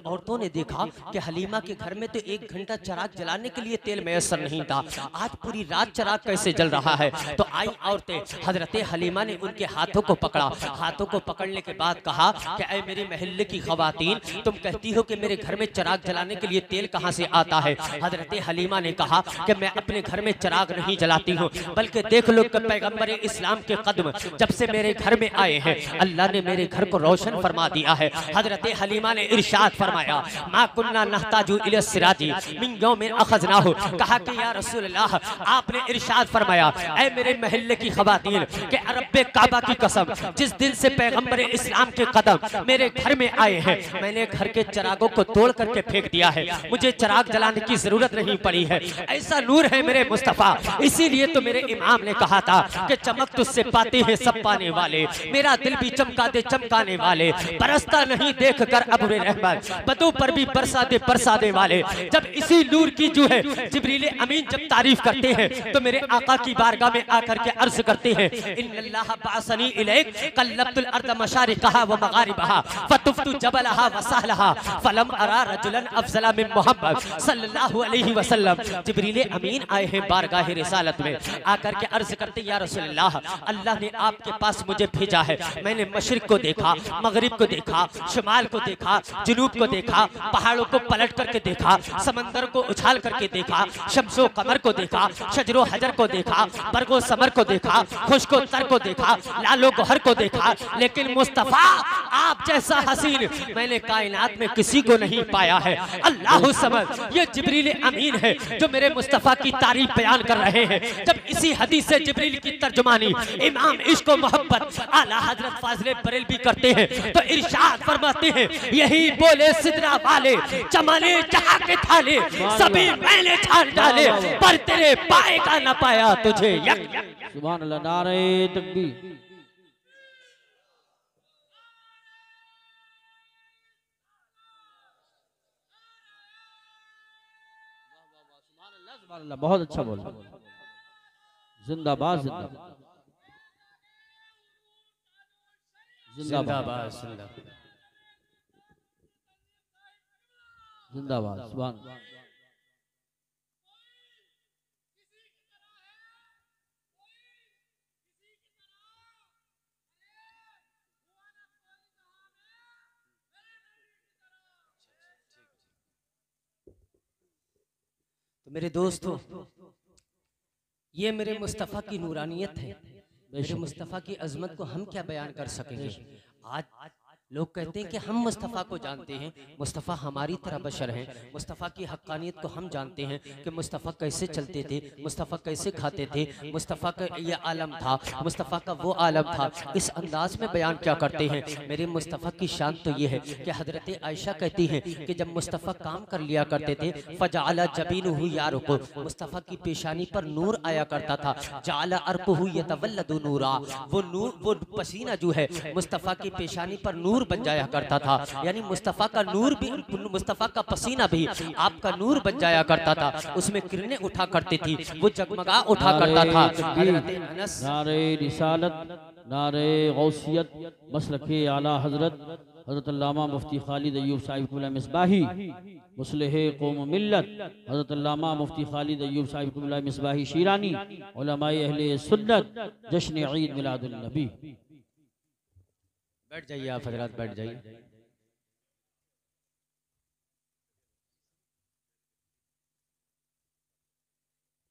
औरतों ने देखा कि हलीमा के घर में तो 1 घंटा चिराग जलाने के लिए तेल मैसर नहीं था, आज पूरी रात चिराग कैसे जल रहा है। तो आई औरतें, हजरत हलीमा ने उनके हाथों को पकड़ा, हाथों को पकड़ने के बाद कहा कि ऐ मेरी महल्ले की खवातीन, तुम कहती हो कि मेरे घर में चिराग जलाने के लिए तेल कहाँ से आता है। हजरत हलीमा ने कहा कि मैं अपने घर में चिराग नहीं जलाती हूँ, बल्कि देख लो कि पैगम्बर इस्लाम के कदम जब से मेरे घर में आए हैं, अल्लाह ने मेरे घर को रोशन फरमा दिया है। हजरत हलीमा ने इरशाद फरमाया, मा कुन्ना नहताजु इला सिराजी मिन यौमिन अखज़नाहु, कहा कि या रसूल अल्लाह, आपने इरशाद फरमाया, ऐ मेरे महल्ले की खवातीन, कि रब्बे काबा की कसम, जिस दिन से पैगंबर इस्लाम के कदम मेरे घर में आए हैं, मैंने घर के चिरागों को तोड़ करके फेंक दिया है, मुझे चिराग जलाने की जरूरत नहीं पड़ी है। ऐसा नूर है मेरे मुस्तफा, इसीलिए तो मेरे इमाम ने कहा था कि चमक तुझसे पाते हैं सब पाने वाले, मेरा दिल भी चमका दे चमकाने वाले, बरसता नहीं देख कर अब्र रहमत, बदों पर भी बरसा दे वाले। जब इसी नूर की जो है जिब्रील अमीन जब तारीफ करते हैं तो मेरे आका की बारगाह में आकर के अर्ज करते हैं, इन्नल्लाह बासनी इलैक कल्लब्तुल अर्द मशारिकहा व मगारिबहा फतुफ्तु जबलहा व सहलहा फलम अरा रजुलन अफजला मिन मुहम्मद सल्लल्लाहु अलैहि वसल्लम। जिब्रील अमीन आए हैं बारगाह रिसालत में, आकर के अर्ज करते, या रसूलल्लाह, अल्लाह ने आपके पास मुझे भेजा है, मैंने मशरिक को देखा, मगरिब को देखा, शुमाल को देखा, जुनूब को देखा, पहाड़ों को पलट करके देखा, समंदर को उछाल करके देखा, शम्सो कमर को देखा, शजरो हजर को देखा, बरगो समर को देखा, खुशको तर को देखा, लालो गोहर को देखा, लेकिन मुस्तफा आप जैसा हसीन मैंने कायनात में किसी को नहीं पाया है। अल्लाह समझ, ये जिब्रील अमीन है जो मेरे मुस्तफा की तारीफ बयान कर रहे हैं। जब इसी हदीस से जिब्रील की तर्जुमानी इमाम इश्क व मोहब्बत आला हजरत फाज़िले बरेलवी करते हैं तो इरशाद फरमाते हैं, यही बोले सिदरा वाले, चमने जहां के थाले, सभी मैंने छान डाले, पर तेरे पाए का न पाया तुझे यक। सुभान अल्लाह, नारे तकबीर। सुभान अल्लाह, बहुत अच्छा बोला, जिंदाबाद जिंदाबाद जिंदाबाद जिंदाबाद। सुभान तो मेरे दोस्तों, ये मेरे मुस्तफ़ा की नूरानियत है, मेरे मुस्तफ़ा की अजमत को हम क्या बयान कर सकेंगे। आज लोग कहते हैं कि हम मुस्तफ़ा को जानते हैं, मुस्तफ़ा हमारी तरह बशर हैं, मुस्तफ़ा की हक्कानियत को हम जानते हैं कि मुस्तफ़ा कैसे चलते थे, मुस्तफ़ा कैसे खाते थे, मुस्तफ़ा का ये आलम था, मुस्तफ़ा का वो आलम था, इस अंदाज में बयान क्या करते हैं। मेरे मुस्तफ़ा की शान तो ये है कि हज़रत आयशा कहती हैं कि जब मुस्तफ़ा काम कर लिया करते थे, फ़जाला जबीनुहु यारुकु, मुस्तफ़ा की पेशानी पर नूर आया करता था, जाला अर्कुहु यतवल्लदु नूरा, वो नूर, वो पसीना जो है मुस्तफ़ा की पेशानी पर नूर बन जाया करता था, यानी मुस्तफ़ा का नूर भी, मुस्तफ़ा का पसीना भी आपका नूर बन जाया करता था, उसमें किरणें उठा करती थी, वो जगमगा उठा करता था। नारे रिसालत, नारे गौसियत, मसलके आला हजरत हजरत अल्लामा मुफ्ती खालिद अय्यूब साहिब क़िबला मिसबाही, मुस्लिह कौम मिल्लत हजरत अल्लामा मुफ्ती खालिद अय्यूब साहिब क़िबला मिसबाही शीरानी, उलमाए अहले सुन्नत, जश्न ईद मिलादुन नबी। बैठ जाइए आप हजरात, बैठ जाइए।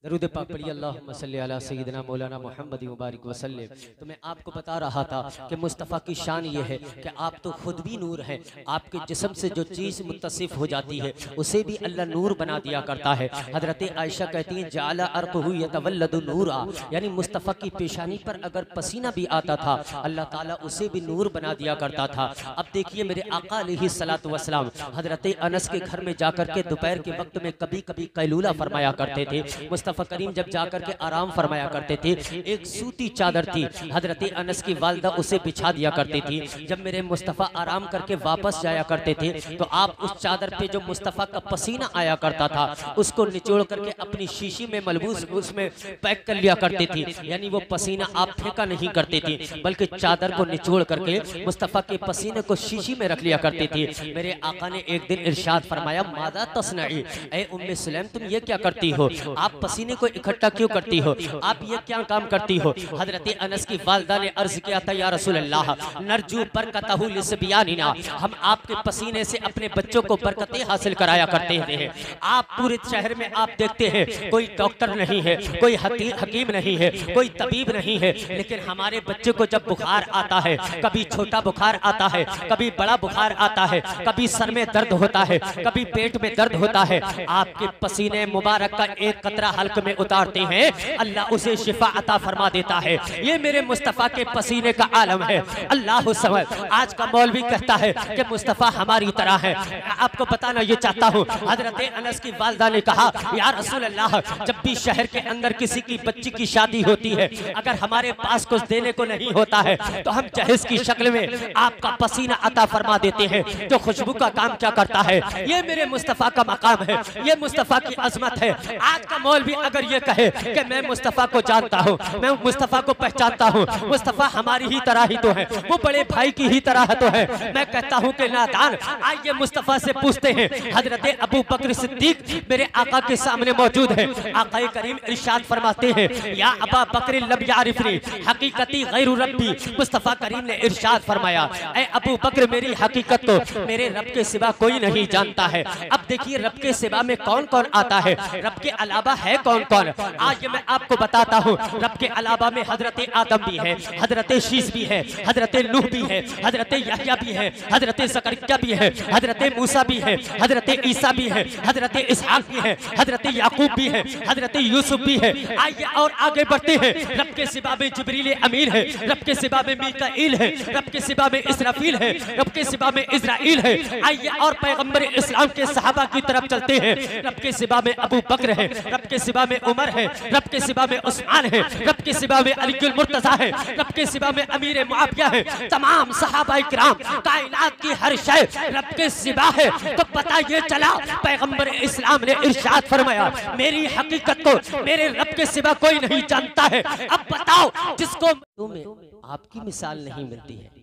दरूद पाक पढ़िए अल्लाहुम्मा सल्ली अला सय्यिदिना मौलाना मुहम्मद मुबारक वसल्लम। तो मैं आपको बता रहा था कि मुस्तफ़ा की शान ये है कि आप तो खुद भी नूर हैं, आपके जिस्म से जो चीज़ मुत्तसिफ हो जाती है उसे भी अल्लाह नूर बना दिया करता है। हज़रत आयशा कहती हैं जाला अर्क़हु यतवल्लदु नूरा, यानी मुस्तफ़ा की पेशानी पर अगर पसीना भी आता था अल्लाह ताला उसे भी नूर बना दिया करता था। अब देखिए मेरे आका अलैहिस्सलातु वस्सलाम हज़रत अनस के घर में जाकर के दोपहर के वक्त में कभी कभी कैलूला फरमाया करते थे। मुस्तफ़ा करीम जब जाकर के आराम फरमाया करते थे, एक सूती चादर थी, हजरत अनस की वालिदा उसे बिछा दिया करती थी। जब मेरे मुस्तफ़ा आराम करके वापस जाया करते थे तो आप उस चादर पे जो मुस्तफ़ा का पसीना आया करता था उसको निचोड़ करके अपनी शीशी में मलबूस उसमें पैक कर लिया करती थी, यानी वो पसीना आप फेंका नहीं करती थी बल्कि चादर को निचोड़ करके मुस्तफ़ा के पसीने को शीशी में रख लिया करती थी। मेरे आका ने एक दिन इरशाद फरमाया मादा तस्नई, ऐ उम्मे सुलैम तुम ये क्या करती हो, आप पसीने को इकट्ठा क्यों करती हो, आप ये क्या काम करती हो। हजरत अनस की वालिदा ने अर्ज किया था या रसूल अल्लाह नरजू बरकतहु लिस्बियानिना, हम आपके पसीने से अपने बच्चों को बरकतें हासिल कराया करते हैं। आप पूरे शहर में आप देखते हैं कोई डॉक्टर नहीं है, कोई हकीम नहीं है, कोई तबीब नहीं है, लेकिन हमारे बच्चे को जब बुखार आता है, कभी छोटा बुखार आता है, कभी बड़ा बुखार आता है, कभी सर में दर्द होता है, कभी पेट में दर्द होता है, आपके पसीने मुबारक का एक कतरा हल्क में उतारते हैं, अल्लाह उसे शिफा अता फरमा देता है। ये मेरे मुस्तफ़ा के पसीने का आलम है। अल्लाह समझ, आज का मौलवी कहता है कि मुस्तफ़ा हमारी तरह है। आपको बताना ये चाहता हूँ, हजरत अनस की वालिदा ने कहा या रसूल अल्लाह जब भी शहर के अंदर किसी की बच्ची की शादी होती है, अगर हमारे पास कुछ देने को नहीं होता है तो हम जहेज की शक्ल में आपका पसीना अता फरमा देते हैं, जो खुशबू का काम क्या करता है। ये मेरे मुस्तफ़ा का मकाम है, ये मुस्तफ़ा की अजमत है। आज का मौलवी अगर ये कहे कि मैं मुस्तफ़ा को जानता हूँ, मैं मुस्तफ़ा को पहचानता हूँ, मुस्तफ़ा हमारी ही तरह ही तो है, वो बड़े भाई की ही तरह तो है, मैं कहता हूँ कि नादान। आइए मुस्तफ़ा से पूछते हैं। हजरत अबू बकर सिद्दीक मेरे आका के सामने मौजूद है। आका करीम इरशाद फरमाते हैं या अबा बकर लब यारिफनी हकीकती गैरु रब्बी, मुस्तफ़ा करीम ने इरशाद फरमाया ऐ अबू बकर मेरी हकीकत तो मेरे रब के सिवा कोई नहीं जानता है। अब देखिए रब के सिवा में कौन कौन आता है, रब के अलावा है कौन कौन। आज मैं आपको बताता हूँ, रब के अलावा में हजरत आदम भी है, हजरत शीश भी है, हजरत नूह भी है, हजरत यहया भी है, हजरत ज़करिया भी है, हजरत मूसा भी है, हजरत ईसा भी है, हजरत इसहाक भी है, हजरत याकूब भी है, हजरत यूसुफ भी है। आइए और आगे बढ़ते हैं। रब के सिवा में जिब्रील अमीन है, रब के सिवा में मीकाईल है, रब के सिवा में इसराफील है, रब के सिवा में इज़राइल है। आइए और पैगंबर इस्लाम के सहाबा की तरफ चलते हैं। रब के सिवा में अबू बकर है, रब के सिवा में उमर है, रब के सिवा में उस्मान है, रब के सिवा में अलीउल मुर्तज़ा है, रब के सिवा में अमीर मुआविया है। तमाम सहाबा किराम कायनात की हर शय रब के सिवा है। तो पता ये चला पैगंबर इस्लाम ने इरशाद फरमाया मेरी हकीकत को मेरे रब के सिवा कोई नहीं जानता है। अब बताओ जिसको तुम्हें आपकी मिसाल नहीं मिलती है,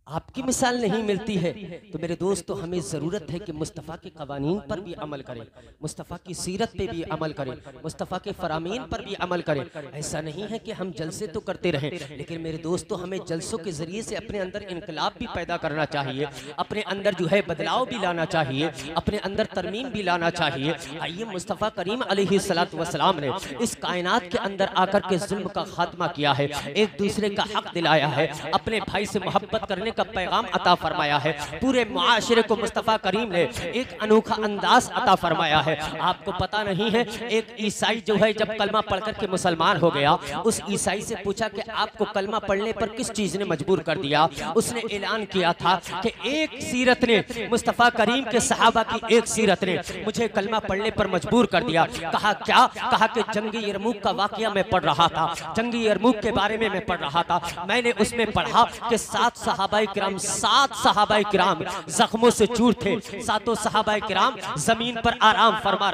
आपकी मिसाल नहीं मिलती है, तो मेरे दोस्तों हमें ज़रूरत है कि मुस्तफ़ा के क़वानीन पर भी अमल करें, मुस्तफ़ा की सीरत पे भी अमल करें, मुस्तफ़ा के फ़रामीन पर भी अमल करें। ऐसा नहीं है कि हम जलसे तो करते रहें, लेकिन मेरे दोस्तों हमें जलसों के ज़रिए से अपने अंदर इनकलाब भी पैदा करना चाहिए, अपने अंदर जो है बदलाव भी लाना चाहिए, अपने अंदर तरमीम भी लाना चाहिए। आइए मुस्तफ़ा करीम अलैहिस्सलातु वस्सलाम ने इस कायनात के अंदर आकर के जुल्म का खात्मा किया है, एक दूसरे का हक दिलाया है, अपने भाई से मोहब्बत करने का पैगाम अता फरमाया है। पूरे मुआशरे को मुस्तफ़ा करीम ने एक अनोखा अंदाज अता फरमाया है। आपको पता नहीं है, एक ईसाई जो है जब कलमा पढ़कर के मुसलमान हो गया, उस ईसाई से पूछा कि आपको कलमा पढ़ने पर किस चीज ने मजबूर कर दिया। उसने ऐलान किया था कि एक सीरत ने, मुस्तफ़ा करीम के सहाबा की एक सीरत ने मुझे कलमा पढ़ने पर मजबूर कर दिया। कहा क्या? कहा कि जंगी यरमुक का वाकया मैं पढ़ रहा था, जंगी यरमुक के बारे में मैं पढ़ रहा था। मैंने उसमें पढ़ा कि 7 सहाबाए किराम जख्मों से चूर थे, 7 सहाबाए किराम जमीन पर आराम फरमा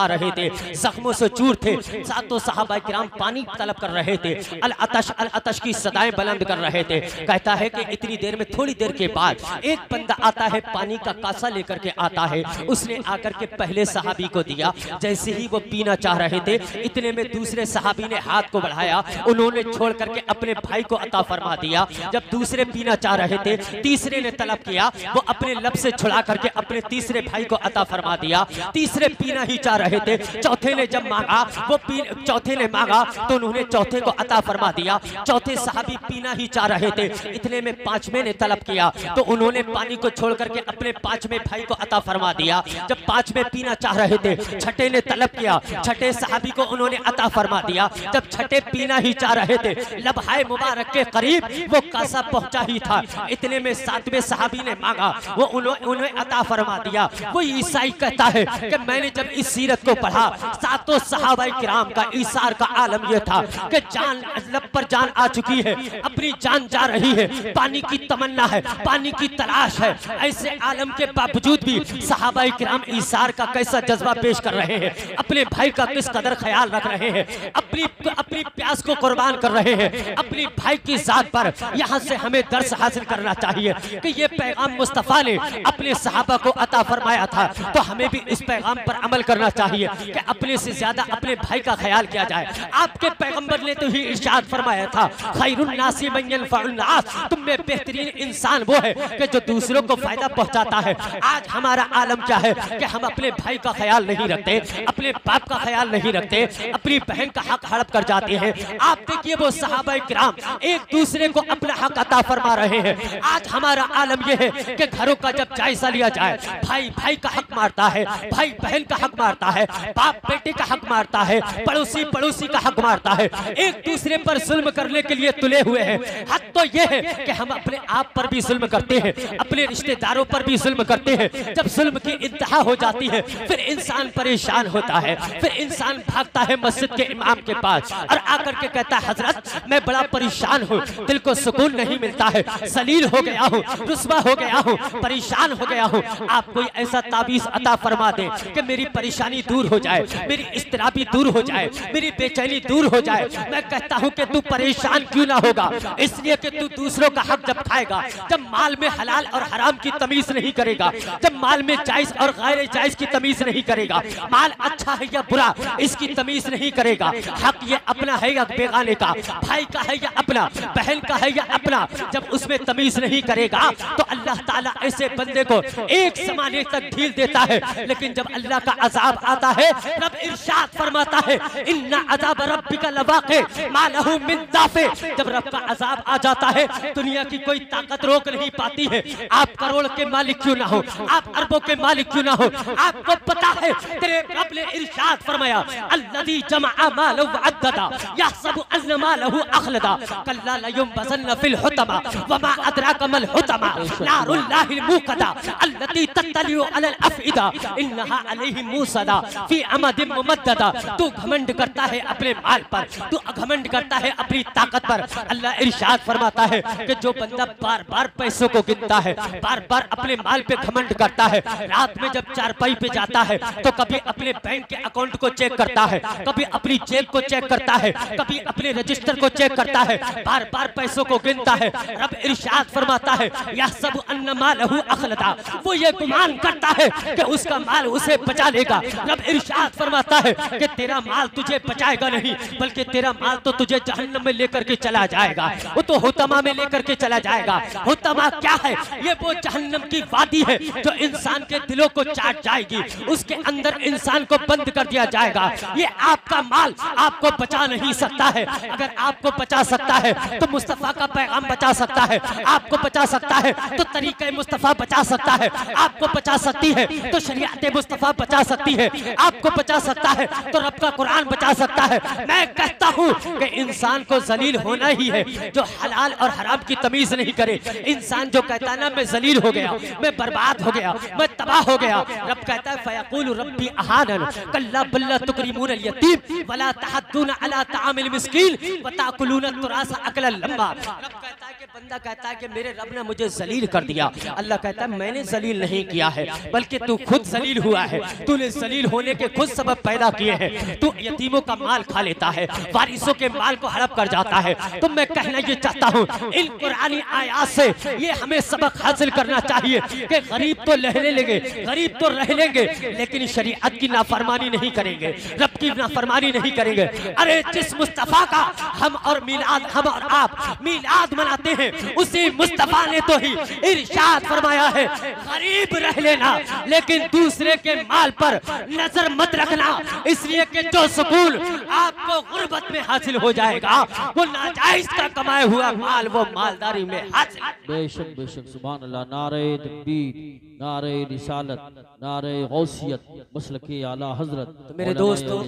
रहे थे, जख्मों से चूर थे। 7 सहाबाए किराम पानी तलब कर रहे थे, अल अतश की सदाएं बुलंद कर रहे थे। कहता है कि इतनी देर में, थोड़ी देर के बाद एक बंदा आता है, पानी का कासा लेकर के आता है। उसने आकर के पहले सहाबी को दिया, जैसे ही वो पीना चाह रहे थे, इतने में दूसरे सहाबी ने हाथ को बढ़ाया, उन्होंने छोड़ करके अपने भाई को अता फरमा दिया। जब दूसरे पीना चाह रहे थे, तीसरे ने तलब किया, वो अपने लब से छुड़ा करके अपने तीसरे भाई को अता फरमा दिया। तीसरे पीना ही चाह रहे थे, चौथे ने जब मांगा, वो चौथे ने मांगा तो उन्होंने चौथे को अता फरमा दिया। चौथे सहाबी पीना ही चाह रहे थे, इतने में पांचवें ने तलब किया तो उन्होंने पानी को छोड़ करके अपने पांचवें भाई को अता फरमा दिया। जब पांचवें पीना चाह रहे थे, छठे ने तलब किया, छठे सहाबी को उन्होंने अता फरमा दिया। जब छठे पीना ही चाह रहे थे, लबहाए मुबारक के करीब वो कासा पहुंचा ही था, इतने में सातवें सहाबी ने मांगा, वो उन्हें अता फरमा दिया। वो ईसाई कहता है कि मैंने जब इस सीरत को पढ़ा, सातों सहाबाए किराम का ईसार का आलम यह था कि जान लब पर जान आ चुकी है, अपनी जान जा रही है, पानी की तमन्ना है, पानी की तलाश है। ऐसे आलम के बावजूद भी सहाबाए किराम ईसार का कैसा जज्बा पेश कर रहे हैं, अपने भाई का किस कदर ख्याल रख रहे हैं, अपनी प्यास को कुर्बान कर रहे हैं अपनी भाई की जात पर। यहाँ से हमें दर्स हासिल करना चाहिए कि ये पैगाम मुस्तफ़ा ने अपने सहाबा को अता फरमाया था, तो हमें भी इस पैगाम पर अमल करना चाहिए कि अपने से ज्यादा अपने भाई का ख्याल किया जाए। आपके पैगंबर ने तो ही इरशाद फरमाया था, खैरुन नासी मन यनफउन नास, तुम में बेहतरीन इंसान वो है कि जो दूसरों को फायदा पहुंचाता है। आज हमारा आलम क्या है कि हम अपने भाई का ख्याल नहीं रखते, अपने बाप का ख्याल नहीं रखते, अपनी बहन का हक हड़प कर जाते हैं। आप देखिए वो सहाबाए किराम एक दूसरे को अपना हक अता फरमा रहे हैं। आज हमारा आलम यह है कि घरों का जब जायजा लिया जाए, भाई भाई का हक मारता है, भाई बहन का हक मारता है, बाप बेटे का हक मारता है, पड़ोसी पड़ोसी का हक मारता है, एक दूसरे पर जुल्म करने के लिए तुले हुए हैं। हद तो यह है कि हम अपने आप पर भी जुल्म करते हैं, अपने रिश्तेदारों पर भी जुल्म करते हैं। जब जुल्म की इंतहा हो जाती है फिर इंसान परेशान होता है, फिर इंसान भागता है मस्जिद के इमाम के पास और आकर के कहता है, हजरत मैं बड़ा परेशान हूँ, दिल को सुकून नहीं मिलता है, जलील हो गया हूँ, रुस्वा हो गया हूँ, परेशान हो गया हूँ। आप कोई ऐसा ताबीज अता फरमा दे कि मेरी परेशानी दूर हो जाए, मेरी इस्तिराबी दूर हो जाए, मेरी बेचैनी दूर हो जाए। मैं कहता हूँ कि तू परेशान क्यों ना होगा, इसलिए कि तू दूसरों का हक जब खाएगा, जब माल में हलाल और हराम की तमीज नहीं करेगा, जब माल में जायज और गैर जायज की तमीज नहीं करेगा, माल अच्छा है या बुरा इसकी तमीज नहीं करेगा, हक ये अपना है या बेगाने का, भाई का है या अपना, बहन का है या अपना, जब उसमें तमीज नहीं करेगा तो अल्लाह ताला ऐसे बंदे को एक ज़माने तक ढील देता है। लेकिन जब अल्लाह का अजाब आता है, रब इरशाद फरमाता है, इन्ना अज़ाब रब्बिका लवाक़ि मा लहू मिन दाफ़े। जब रब का अजाब आ जाता है दुनिया की कोई ताकत रोक नहीं पाती है। आप करोड़ के मालिक क्यों ना हो, आप अरबों के मालिक क्यों ना हो, आपको पता है तेरे रब ने इरशाद फरमाया, अल्लज़ी जमअ मालहु वअद्ददा यहसबु अन्न मालहु अखलदा कल्ला लयुनबज़न्न फिल हुतमा वमा अदराका मल हुतमा नारुल्लाहिल मूक़दा अल्लती तत्तलिउ अलल अफ़इदा इन्नहा अलैहिम मूसदा फी अमदिन मुमद्ददा। तू घमंड करता है अपने माल पर, तू घमंड करता है अपनी ताकत पर। अल्लाह इरशाद फरमाता है कि जो बंदा बार बार पैसों को गिनता है, बार बार अपने माल पे घमंड करता है, रात में जब चारपाई पे जाता है तो कभी अपने बैंक के अकाउंट को चेक करता है, कभी अपनी जेब को चेक करता है, कभी अपने रजिस्टर को चेक करता है, बार बार पैसों को गिनता है। रब इरशाद फरमाता है, यहसबु अन्न मालहु अखलदा, वो ये गुमान करता है कि उसका माल उसे बचा लेगा। रब इरशाद फरमाता है कि तेरा माल तुझे बचाएगा नहीं, बल्कि तेरा माल तो तुझे जहन्नम में लेकर के चला जाएगा, वो तो हुतमा में लेकर के चला जाएगा। हुतमा क्या है? ये वो जहन्नम की वादी है जो इंसान के दिलों को चाट जाएगी, उसके अंदर इंसान को बंद कर दिया जाएगा। ये आपका माल आपको बचा नहीं सकता है। अगर आपको बचा सकता है तो मुस्तफा का पैगाम बचा सकता है, आपको बचा सकता है तो तरीक़े मुस्तफा बचा सकता है, आपको बचा सकती है तो शरीयत मुस्तफा बचा सकती है, आपको बचा सकता है तो रब का कुरान बचा सकता है। मैं कहता हूँ कि इंसान को जलील होना ही है जो हलाल और हराम की तमीज नहीं करे। इंसान जो कहता है ना मैं जलील हो गया, मैं बर्बाद हो गया, मैं तबाह हो गया, रब कहता है फयक़ूलु रब्बी अहानन कल्ला बल्ला तुकरिमूनल यतीम वला तहद्दूना अला तामिल मिस्कीन व ताकुलूना तुरासा अकलन लम्बा। रब कहता है कि बंदा कहता है कि मेरे रब ने मुझे जलील कर दिया। अल्लाह कहता है मैंने जलील नहीं किया है, बल्कि तू खुद जलील हुआ है। तूने जलील होने के खुद सबब पैदा किए हैं। तू यतीमों का माल खा लेता है, वारिसों के माल को हड़प कर जाता है। तो मैं कहना ये चाहता हूँ इन कुरानी आयात से ये हमें सबक हासिल करना चाहिए कि गरीब तो रहने लेंगे, गरीब तो रह लेंगे, लेकिन शरीयत की नाफरमानी नहीं करेंगे, रब की नाफरमानी नहीं करेंगे। अरे जिस मुस्तफा का हम और आप मीलाद मनाते हैं, हैं उसी मुस्तफा ने तो ही इरशाद फरमाया है, गरीब रह लेना लेकिन दूसरे के माल पर नजर मत रखना, इसलिए कि जो सुकून आपको गुर्बत में हासिल हो जाएगा वो नाजायज का कमाया हुआ माल वो मालदारी में हासिल। बेशक बेशक, सुभान अल्लाह। नारे तकबीर, नारे रिसालत, नारे गौसियत, मसलके आला हजरत। तो मेरे दोस्तों,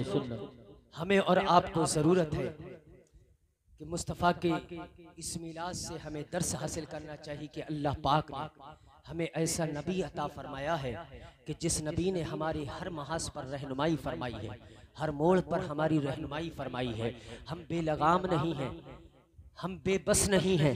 हमें और आपको जरूरत है कि मुस्तफ़ा के इस मिलाद से हमें दर्स हासिल करना चाहिए कि अल्लाह पाक ने हमें ऐसा नबी अता फरमाया है कि जिस नबी ने हमारी हर महाज पर रहनुमाई फरमाई है, हर मोड़ पर हमारी रहनुमाई फरमाई है। हम बेलगाम नहीं हैं, हम बेबस नहीं हैं,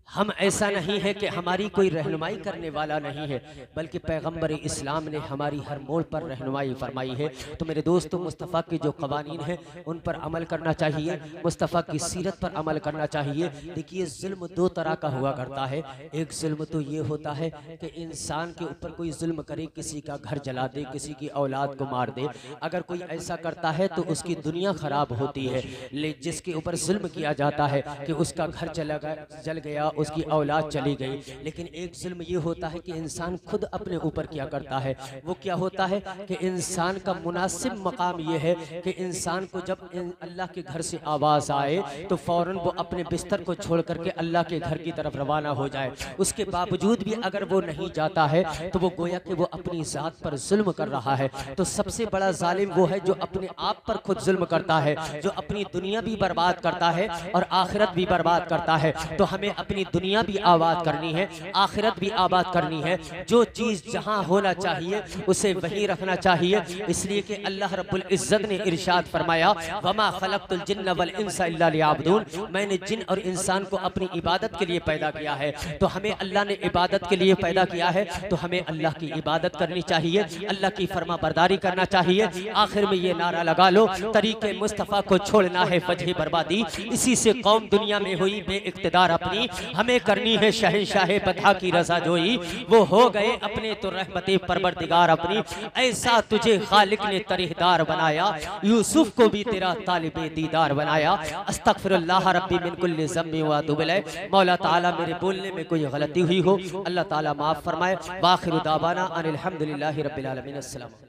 हम ऐसा नहीं है कि हमारी कोई रहनुमाई करने वाला नहीं है, बल्कि पैगंबर इस्लाम ने हमारी हर मोड़ पर रहनुमाई फरमाई है। तो मेरे दोस्तों, मुस्तफ़ा के जो कवानीन हैं उन पर अमल करना चाहिए, मुस्तफ़ा की सीरत पर अमल करना चाहिए। देखिए, जुल्म दो तरह का हुआ करता है। एक जुल्म तो ये होता है कि इंसान के ऊपर कोई जुल्म करे, किसी का घर जला दे, किसी की औलाद को मार दे। अगर कोई ऐसा करता है तो उसकी दुनिया खराब होती है। जिसके ऊपर जुल्म किया जाता है कि उसका घर जल गया, उसकी औलाद चली गई। लेकिन एक जुल्म ये होता है कि इंसान खुद अपने ऊपर क्या करता है। वो क्या होता है कि इंसान का मुनासिब मकाम ये है कि इंसान को जब अल्लाह के घर से आवाज़ आए तो फौरन वो अपने बिस्तर को छोड़ करके अल्लाह के घर की तरफ रवाना हो जाए। उसके बावजूद भी अगर वो नहीं जाता है तो वो गोया कि वो अपनी ज़ात पर जुल्म कर रहा है। तो सबसे बड़ा जालिम वो है जो अपने आप पर खुद जुल्म करता है, जो अपनी दुनिया भी बर्बाद करता है और आखिरत भी बर्बाद करता है। तो हमें अपनी दुनिया भी आबाद करनी है, आखिरत भी आबाद करनी है। जो चीज़ जहाँ होना चाहिए उसे वहीं रखना चाहिए। इसलिए कि अल्लाह रब्बुल इज्जत ने इरशाद फरमाया, वमा खलक़तुल जिन्न वल इंसा इल्ला लियअबुदून, मैंने जिन और इंसान को अपनी इबादत के लिए पैदा किया है। तो हमें अल्लाह ने इबादत के लिए पैदा किया है, तो हमें अल्लाह की इबादत करनी चाहिए, अल्लाह की फरमा बरदारी करना चाहिए। आखिर में ये नारा लगा लो, तरीके मुस्तफ़ा को छोड़ना है वजह बर्बादी, इसी से कौम दुनिया में हुई बेइख्तिदार अपनी। हमें करनी है शहंशाह बता की रज़ा जोई, वो हो गए अपने तो रहमते परवरदिगार अपनी। ऐसा तुझे खालिक ने तरीहदार बनाया, यूसुफ को भी तेरा तालिबे दीदार बनाया। अस्तगफिरुल्लाह रब्बी मिन कुल्लि ज़म्बि व अतूबु इलैह। मौला ताला मेरे बोलने में कोई गलती हुई हो अल्लाह ताला माफ़ फरमाए। वाखिरु दावाना अनिल हम्दुलिल्लाहि रब्बिल आलमीन। अस्सलाम।